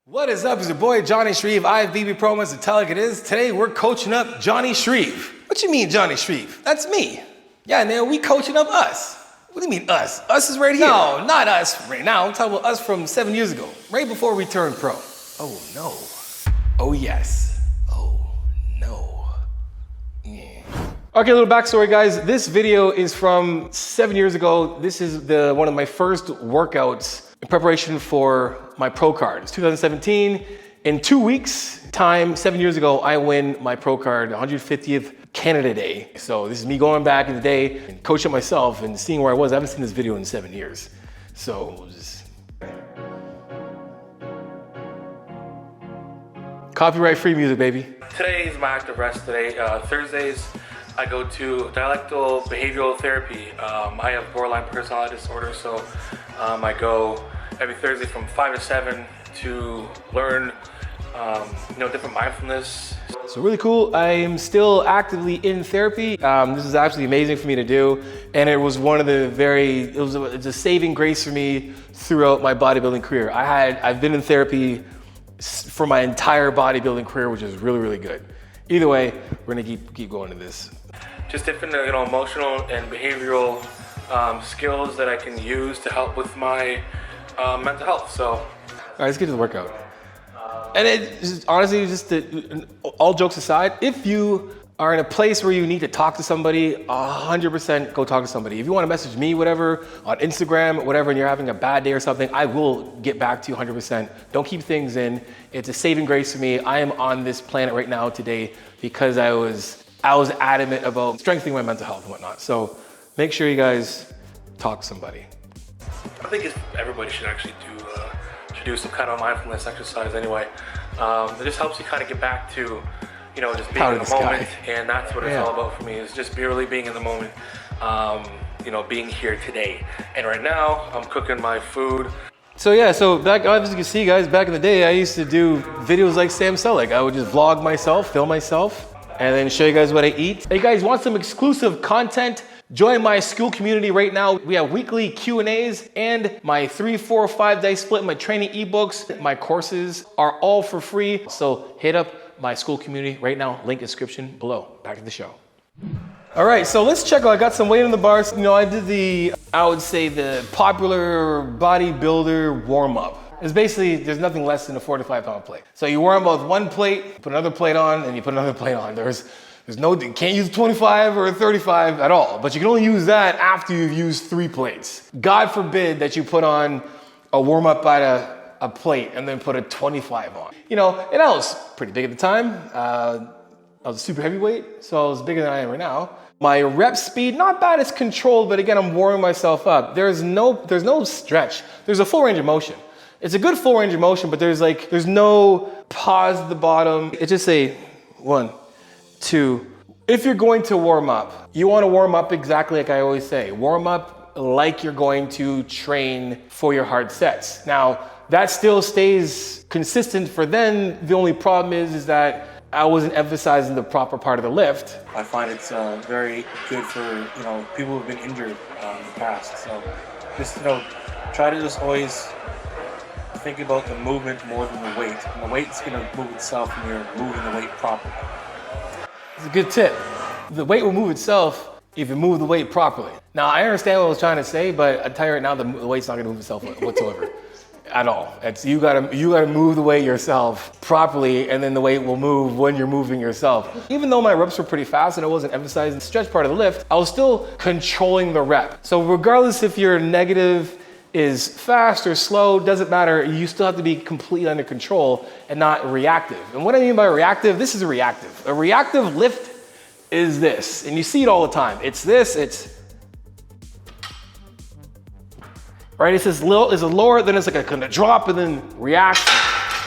What is up? It's your boy Johnny SHREVE. I have BB Promos to tell like it is. Today we're coaching up Johnny SHREVE. What you mean Johnny SHREVE? That's me. Yeah, man, we coaching up us. What do you mean us? Us is right here. No, not us right now. I'm talking about us from 7 years ago, right before we turned pro. Oh no. Oh yes. Oh no. Yeah. Okay, a little backstory, guys. This video is from 7 years ago. This is one of my first workouts in preparation for my pro card. It's 2017. In 2 weeks time, 7 years ago, I win my pro card, 150th Canada Day. So this is me going back in the day and coaching myself and seeing where I was. I haven't seen this video in 7 years. So we'll just... Copyright free music, baby. Today is my active rest today. Thursdays, I go to dialectical behavioral therapy. I have borderline personality disorder, so I go every Thursday from 5 to 7 to learn different mindfulness. So really cool. I am still actively in therapy. This is absolutely amazing for me to do. And it was one of the it's a saving grace for me throughout my bodybuilding career. I've been in therapy for my entire bodybuilding career, which is really, really good. Either way, we're gonna keep going to this. Just different emotional and behavioral skills that I can use to help with my mental health. So, all right, let's get to the workout. And honestly, all jokes aside, if you are in a place where you need to talk to somebody, 100% go talk to somebody. If you want to message me, whatever, on Instagram, whatever, and you're having a bad day or something, I will get back to you 100%. Don't keep things in. It's a saving grace for me. I am on this planet right now today because I was adamant about strengthening my mental health and whatnot. So make sure you guys talk to somebody. I think everybody should actually do some kind of mindfulness exercise anyway. It just helps you kind of get back to, just being in the moment. And that's what it's all about for me, is just really being in the moment, being here today. And right now, I'm cooking my food. So back, as you can see, guys, back in the day, I used to do videos like Sam Selleck. I would just vlog myself, film myself, and then show you guys what I eat. Hey guys, want some exclusive content? Join my school community right now. We have weekly Q&As and my 3, 4, 5 day split, my training ebooks. My courses are all for free. So hit up my school community right now. Link description below. Back to the show. All right, so let's check out. I got some weight on the bars. I did the popular bodybuilder warm up. It's basically, there's nothing less than a 4 to 5 pound plate. So you warm up with one plate, put another plate on, and you put another plate on. You can't use 25 or 35 at all, but you can only use that after you've used 3 plates. God forbid that you put on a warm up at a plate and then put a 25 on. And I was pretty big at the time. I was a super heavyweight, so I was bigger than I am right now. My rep speed, not bad, it's controlled, but again, I'm warming myself up. There's no stretch. There's a full range of motion. It's a good full range of motion, but there's no pause at the bottom. It's just a 1, 2. If you're going to warm up, you want to warm up exactly like I always say. Warm up like you're going to train for your hard sets. Now, that still stays consistent for then. The only problem is that I wasn't emphasizing the proper part of the lift. I find it's very good for people who've been injured in the past. So just try to just always think about the movement more than the weight. And the weight's going to move itself when you're moving the weight properly. It's a good tip. The weight will move itself if you move the weight properly. Now, I understand what I was trying to say, but I tell you right now, the weight's not going to move itself whatsoever. At all. You gotta move the weight yourself properly, and then the weight will move when you're moving yourself. Even though my reps were pretty fast and I wasn't emphasizing the stretch part of the lift, I was still controlling the rep. So regardless if your negative is fast or slow, doesn't matter. You still have to be completely under control and not reactive. And what I mean by reactive, this is a reactive. A reactive lift is this, and you see it all the time. It's this, right? It's a lower, then it's like a kind of drop, and then react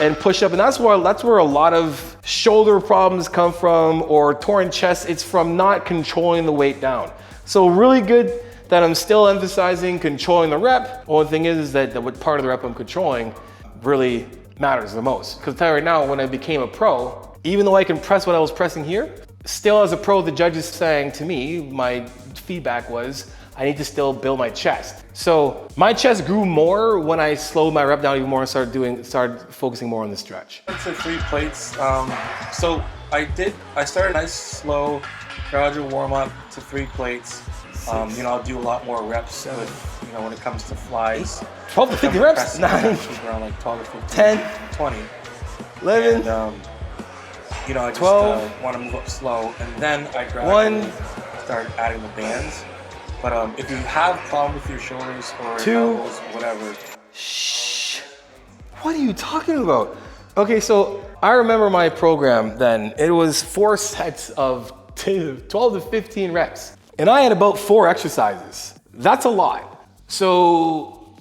and push up. And that's where a lot of shoulder problems come from, or torn chest. It's from not controlling the weight down. So really good that I'm still emphasizing controlling the rep. Only thing is that what part of the rep I'm controlling really matters the most. Because I tell you right now, when I became a pro, even though I can press what I was pressing here, still as a pro, the judges saying to me, my feedback was, I need to still build my chest. So my chest grew more when I slowed my rep down even more and started focusing more on the stretch. It's 3 plates. So I started a nice, slow, gradual warm up to 3 plates. You know, I'll do a lot more reps with, you know, when it comes to flies. 12 to 50 reps? 9. Around like 12 to 15. 10. 20. 11. And, you know, I just 12. Want to move up slow. And then I gradually start adding the bands. But if you have problems with your shoulders or 2. elbows, whatever. Shh. What are you talking about? Okay, so I remember my program then. It was 4 sets of 12 to 15 reps. And I had about 4 exercises. That's a lot. So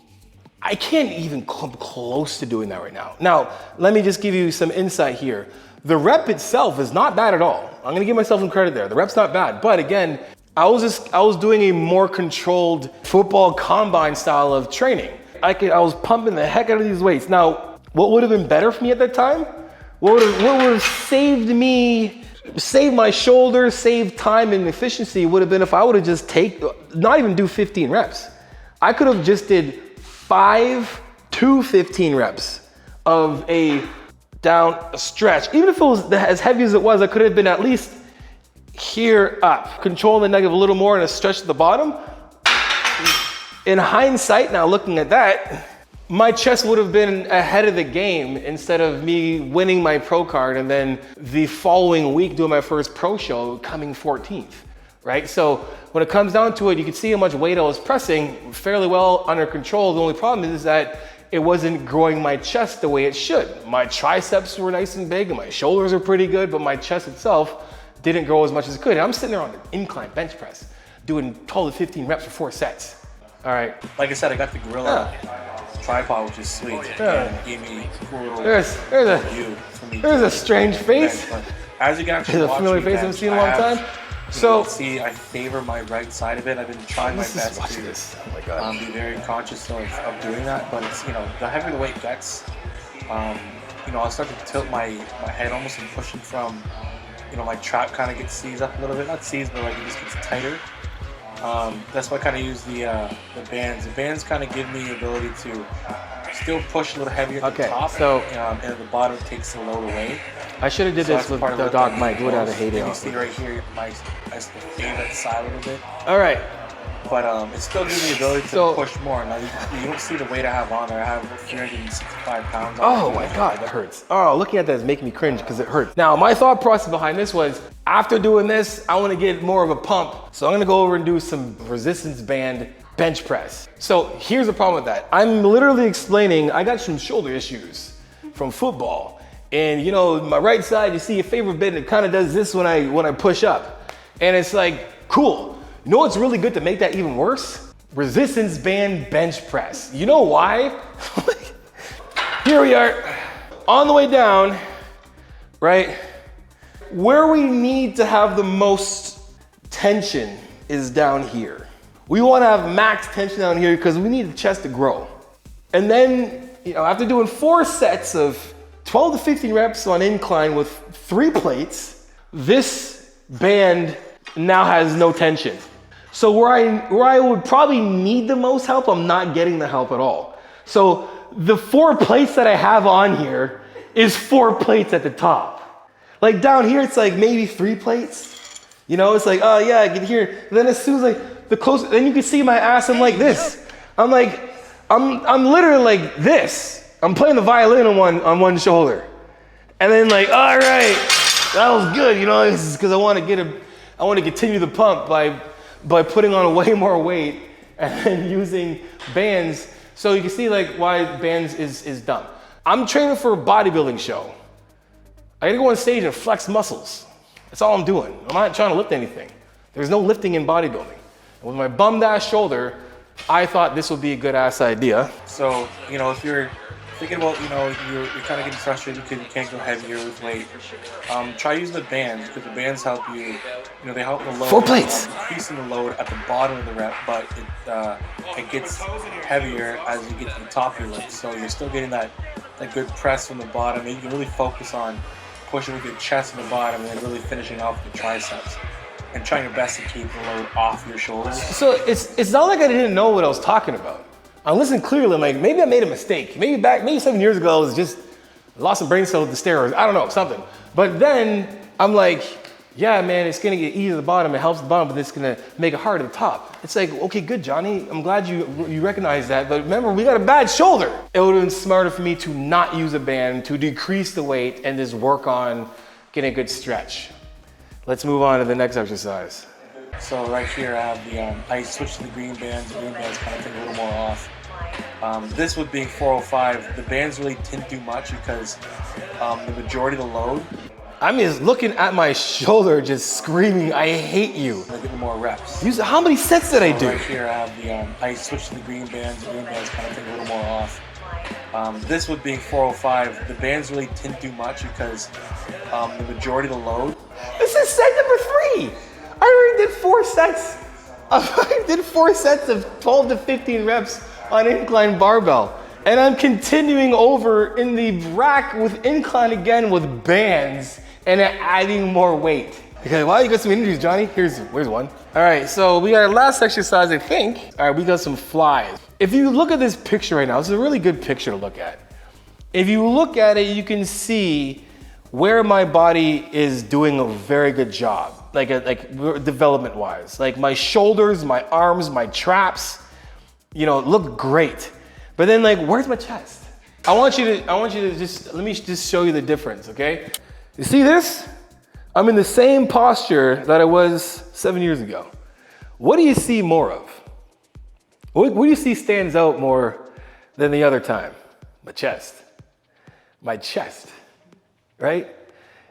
I can't even come close to doing that right now. Now, let me just give you some insight here. The rep itself is not bad at all. I'm gonna give myself some credit there. The rep's not bad, but again, I was doing a more controlled football combine style of training. I was pumping the heck out of these weights. Now, what would have been better for me at that time? What would have saved my shoulders, saved time and efficiency would have been if I would have just not even do 15 reps. I could have just did 5 to 15 reps of a stretch. Even if it was as heavy as it was, I could have been at least here up, controlling the neck a little more and a stretch at the bottom. In hindsight, now looking at that, my chest would have been ahead of the game instead of me winning my pro card and then the following week doing my first pro show coming 14th, right? So when it comes down to it, you can see how much weight I was pressing fairly well under control. The only problem is that it wasn't growing my chest the way it should. My triceps were nice and big and my shoulders were pretty good, but my chest itself didn't grow as much as it could. And I'm sitting there on an incline bench press doing 12 to 15 reps for 4 sets. All right. Like I said, I got the gorilla tripod, which is sweet. And gave me a cool little view for me. There's a strange face. As you can actually There's a familiar face I haven't seen in a long time. So see, I favor my right side of it. I've been trying my best to oh my God. Be very conscious of doing that. But it's, you know, the heavier the weight gets, you know, I'll start to tilt my head almost and pushing from, you know, my trap kind of gets seized up a little bit. Not seized, but like it just gets tighter. That's why I kind of use the bands. The bands kind of give me the ability to still push a little heavier at the top, so, and at the bottom it takes the load away. I should have did this with the dog Mike. Would have hated it. You see right here, I fade that side a little bit. All right. But it still gives me the ability to push more. Now you don't see the weight I have on there. I have 365 pounds on Oh my God, that hurts. Oh, looking at that is making me cringe because it hurts. Now, my thought process behind this was, after doing this, I want to get more of a pump. So I'm going to go over and do some resistance band bench press. So here's the problem with that. I'm literally explaining, I got some shoulder issues from football. And you know, my right side, you see a favorite bit, and it kind of does this when I push up. And it's like, cool. You know what's really good to make that even worse? Resistance band bench press. You know why? Here we are, on the way down, right? Where we need to have the most tension is down here. We want to have max tension down here because we need the chest to grow. And then, you know, after doing 4 sets of 12 to 15 reps on incline with 3 plates, this band now has no tension. So where I would probably need the most help, I'm not getting the help at all. So the 4 plates that I have on here is 4 plates at the top. Like down here, it's like maybe 3 plates. You know, it's like, oh yeah, I can hear. And then as soon as like the closer, then you can see my ass, I'm like this. I'm literally like this. I'm playing the violin on one shoulder. And then like, all right, that was good. You know, this is because I want to continue the pump by putting on way more weight and then using bands. So you can see like why bands is dumb. I'm training for a bodybuilding show. I gotta go on stage and flex muscles. That's all I'm doing. I'm not trying to lift anything. There's no lifting in bodybuilding. And with my bummed ass shoulder, I thought this would be a good ass idea. So, you know, if you're thinking about, you know, you're kind of getting frustrated because you can't go heavier with weight, try using the bands, because the bands help you, you know, they help the load. 4 plates. Increasing the load at the bottom of the rep, but it gets heavier as you get to the top of your lift. So you're still getting that good press from the bottom, and you can really focus on pushing with your chest in the bottom and then really finishing off with the triceps. and trying your best to keep the load off your shoulders. So it's not like I didn't know what I was talking about. I'm listening clearly. I'm like, maybe I made a mistake. Maybe 7 years ago, I was just lost some brain cells with the steroids. I don't know, something. But then I'm like, yeah, man, it's gonna get easy at the bottom. It helps the bottom, but it's gonna make it hard at the top. It's like, okay, good, Johnny. I'm glad you recognize that. But remember, we got a bad shoulder. It would have been smarter for me to not use a band, to decrease the weight, and just work on getting a good stretch. Let's move on to the next exercise. So right here, I have I switched to the green bands. The green bands kind of take a little more off. This with being 405, the bands really didn't do much because the majority of the load. I'm just looking at my shoulder, just screaming, I hate you. I get more reps. How many sets did I do? Right here, I have I switched to the green bands. The green bands kind of take a little more off. This with being 405, the bands really didn't do much because the majority of the load. This is set number 3. I already did 4 sets. I did 4 sets of 12 to 15 reps on incline barbell. And I'm continuing over in the rack with incline again with bands and adding more weight. Okay, wow, you got some injuries, Johnny. Here's one. All right, so we got our last exercise, I think. All right, we got some flies. If you look at this picture right now, this is a really good picture to look at. If you look at it, you can see where my body is doing a very good job, like development-wise. Like my shoulders, my arms, my traps, look great. But then where's my chest? I want you to just, let me just show you the difference, okay? You see this? I'm in the same posture that I was 7 years ago. What do you see more of? What do you see stands out more than the other time? My chest. My chest, right?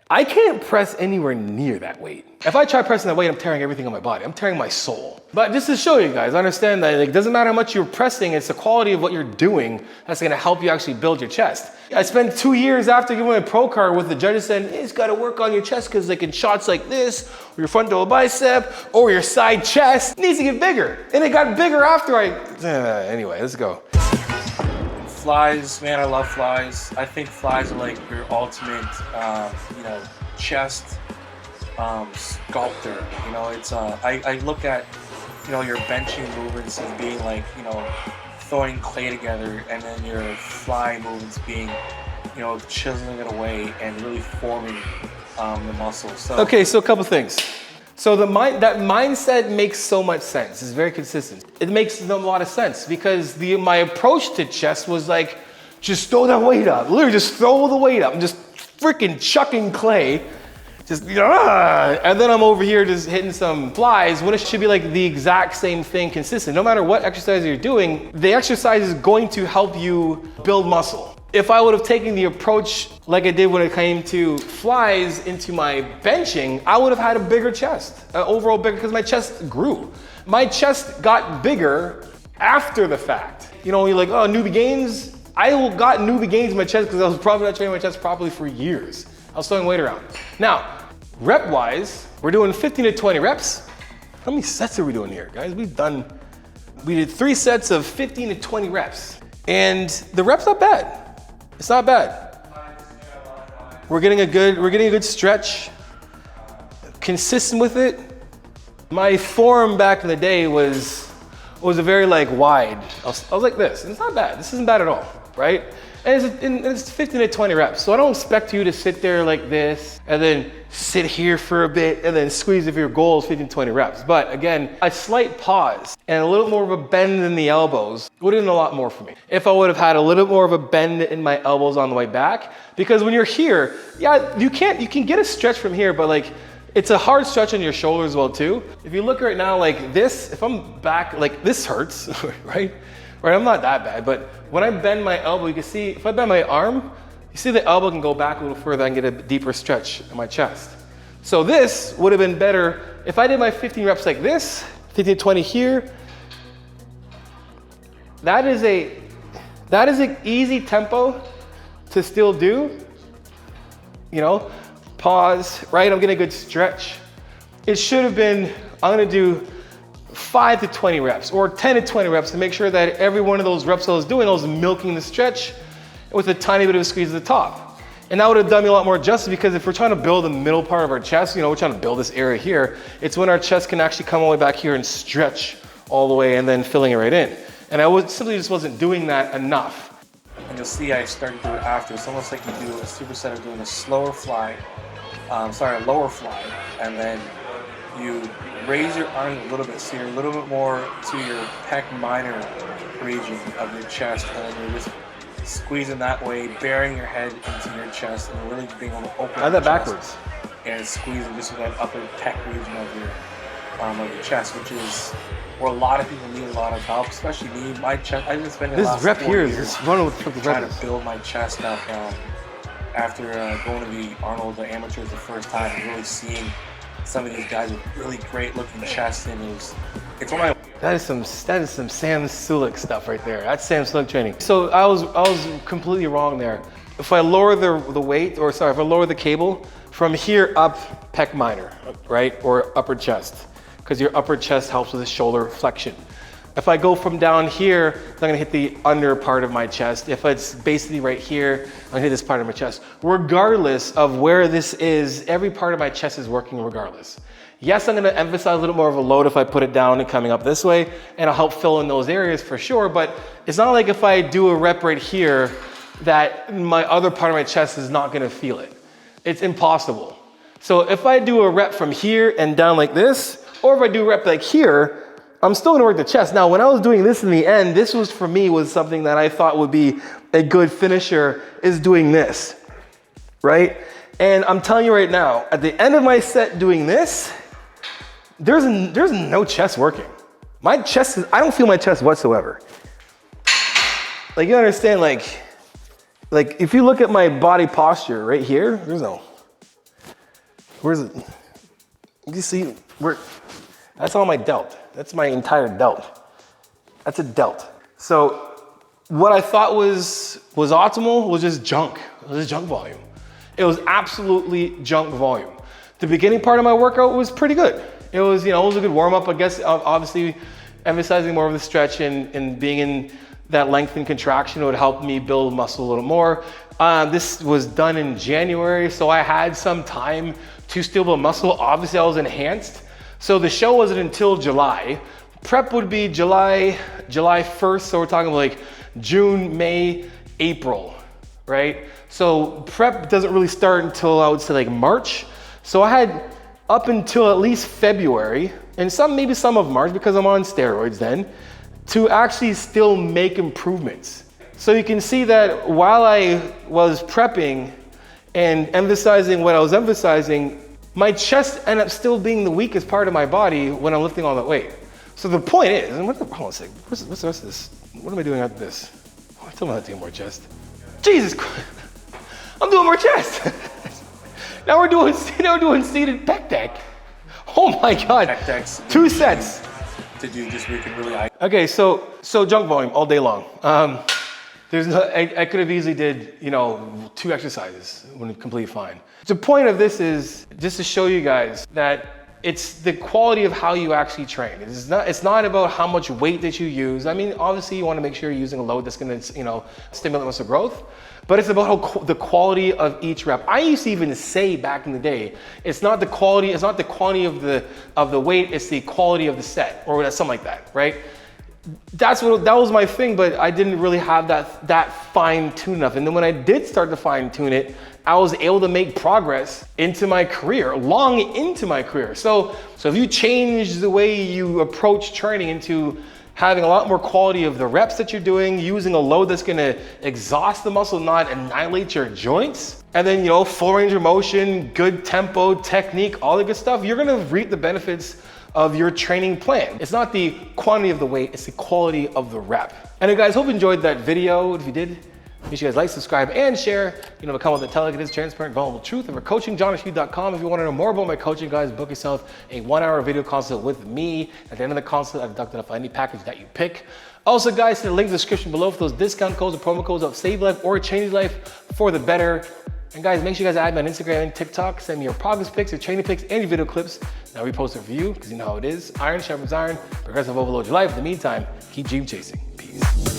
I can't press anywhere near that weight. If I try pressing that weight, I'm tearing everything on my body. I'm tearing my soul. But just to show you guys, understand that it doesn't matter how much you're pressing, it's the quality of what you're doing that's gonna help you actually build your chest. I spent 2 years after giving my pro card with the judges saying, hey, it's gotta work on your chest because in shots like this, or your front double bicep, or your side chest, it needs to get bigger. And it got bigger after anyway, let's go. Flies, man, I love flies. I think flies are like your ultimate, chest sculptor. It's I look at, your benching movements as being like, throwing clay together, and then your fly movements being, chiseling it away and really forming the muscle. So okay, so a couple things. So that mindset makes so much sense. It's very consistent. It makes a lot of sense because my approach to chest was like, just throw that weight up. Literally just throw the weight up. I'm just freaking chucking clay. And then I'm over here just hitting some flies when it should be like the exact same thing consistent. No matter what exercise you're doing, the exercise is going to help you build muscle. If I would have taken the approach like I did when it came to flies into my benching, I would have had a bigger chest, overall bigger, because my chest grew. My chest got bigger after the fact. You're like, oh, newbie gains. I got newbie gains in my chest because I was probably not training my chest properly for years. I was throwing weight around. Now, rep-wise, we're doing 15 to 20 reps. How many sets are we doing here, guys? We did 3 sets of 15 to 20 reps. And the rep's not bad. It's not bad. We're getting a good stretch. Consistent with it. My form back in the day was a very wide. I was like this, and it's not bad. This isn't bad at all, right? And it's 15 to 20 reps. So I don't expect you to sit there like this and then sit here for a bit and then squeeze if your goal is 15 to 20 reps. But again, a slight pause and a little more of a bend in the elbows would have done a lot more for me. If I would have had a little more of a bend in my elbows on the way back, because when you're here, yeah, you can get a stretch from here, but it's a hard stretch on your shoulders as well too. If you look right now like this, if I'm back, this hurts, right? Right, I'm not that bad, but when I bend my elbow, you can see, if I bend my arm, you see the elbow can go back a little further and get a deeper stretch in my chest. So this would have been better if I did my 15 reps like this, 15 to 20 here. That is an easy tempo to still do. Pause, right? I'm getting a good stretch. It should have been, I'm gonna do 5 to 20 reps or 10 to 20 reps to make sure that every one of those reps I was doing, I was milking the stretch with a tiny bit of a squeeze at the top. And that would have done me a lot more justice, because if we're trying to build the middle part of our chest, you know, we're trying to build this area here, it's when our chest can actually come all the way back here and stretch all the way and then filling it right in. And I simply just wasn't doing that enough. And you'll see I started to do it after. It's almost like you do a superset of doing a slower fly, a lower fly, and then you raise your arms a little bit, so you're a little bit more to your pec minor region of your chest, and then you're just squeezing that way, bearing your head into your chest, and really being able to open that backwards. And squeezing just with that upper pec region of your chest, which is where a lot of people need a lot of help, especially me. My chest, I've been spending the last 4 years trying to build my chest up after going to the Arnold, the amateurs the first time, and really seeing some of these guys with really great looking chests, and it's one of my... That is some Sam Sulek stuff right there. That's Sam Sulek training. So I was completely wrong there. If I lower the weight, or sorry, if I lower the cable from here up pec minor, right, or upper chest, because your upper chest helps with the shoulder flexion. If I go from down here, I'm gonna hit the under part of my chest. If it's basically right here, I'm gonna hit this part of my chest. Regardless of where this is, every part of my chest is working regardless. Yes, I'm gonna emphasize a little more of a load if I put it down and coming up this way, and I'll help fill in those areas for sure, but it's not like if I do a rep right here that my other part of my chest is not gonna feel it. It's impossible. So if I do a rep from here and down like this, or if I do a rep like here, I'm still gonna work the chest. Now, when I was doing this in the end, this was for me was something that I thought would be a good finisher, is doing this, right? And I'm telling you right now, at the end of my set doing this, there's no chest working. My chest I don't feel my chest whatsoever. Like, you understand, like if you look at my body posture right here, where's it? You see, that's all my delt. That's my entire delt. That's a delt. So what I thought was optimal was just junk. It was just junk volume. It was absolutely junk volume. The beginning part of my workout was pretty good. It was, it was a good warm up, I guess, obviously emphasizing more of the stretch and being in that length and contraction would help me build muscle a little more. This was done in January, so I had some time to still build muscle. Obviously I was enhanced. So the show wasn't until July. Prep would be July 1st, so we're talking like June, May, April, right? So prep doesn't really start until I would say like March. So I had up until at least February, and maybe some of March because I'm on steroids then, to actually still make improvements. So you can see that while I was prepping and emphasizing what I was emphasizing, my chest ended up still being the weakest part of my body when I'm lifting all that weight. So the point is, and hold on a second, what's the rest of this? What am I doing after this? Oh, I told me not to do more chest. Jesus Christ, I'm doing more chest. Now we're doing seated pec deck. Oh my God, Pec decks, 2 sets. To do just where you can really... Okay, so junk volume all day long. I could have easily did, 2 exercises, would have completely fine. The point of this is just to show you guys that it's the quality of how you actually train. It's not about how much weight that you use. I mean, obviously you want to make sure you're using a load that's going to, stimulate muscle growth, but it's about the quality of each rep. I used to even say back in the day, it's not the quantity of the weight, it's the quality of the set, or something like that, right? That was my thing, but I didn't really have that fine tune enough. And then when I did start to fine tune it, I was able to make progress into my career, long into my career. So if you change the way you approach training into having a lot more quality of the reps that you're doing, using a load that's gonna exhaust the muscle, not annihilate your joints, and then full range of motion, good tempo, technique, all the good stuff, you're gonna reap the benefits of your training plan. It's not the quantity of the weight, it's the quality of the rep. And guys, hope you enjoyed that video. If you did, make sure you guys like, subscribe, and share. Become with the tell like it is, transparent, vulnerable truth. And for coaching, JONNI.com. If you want to know more about my coaching, guys, book yourself a 1-hour video consult with me. At the end of the consult, I've deducted off any package that you pick. Also, guys, see the link in the description below for those discount codes or promo codes of Save Life or Change Life for the better. And guys, make sure you guys add me on Instagram and TikTok. Send me your progress pics, your training pics, and your video clips. And I'll repost it for you because you know how it is. Iron sharpens iron. Progressive overload your life. In the meantime, keep dream chasing. Peace.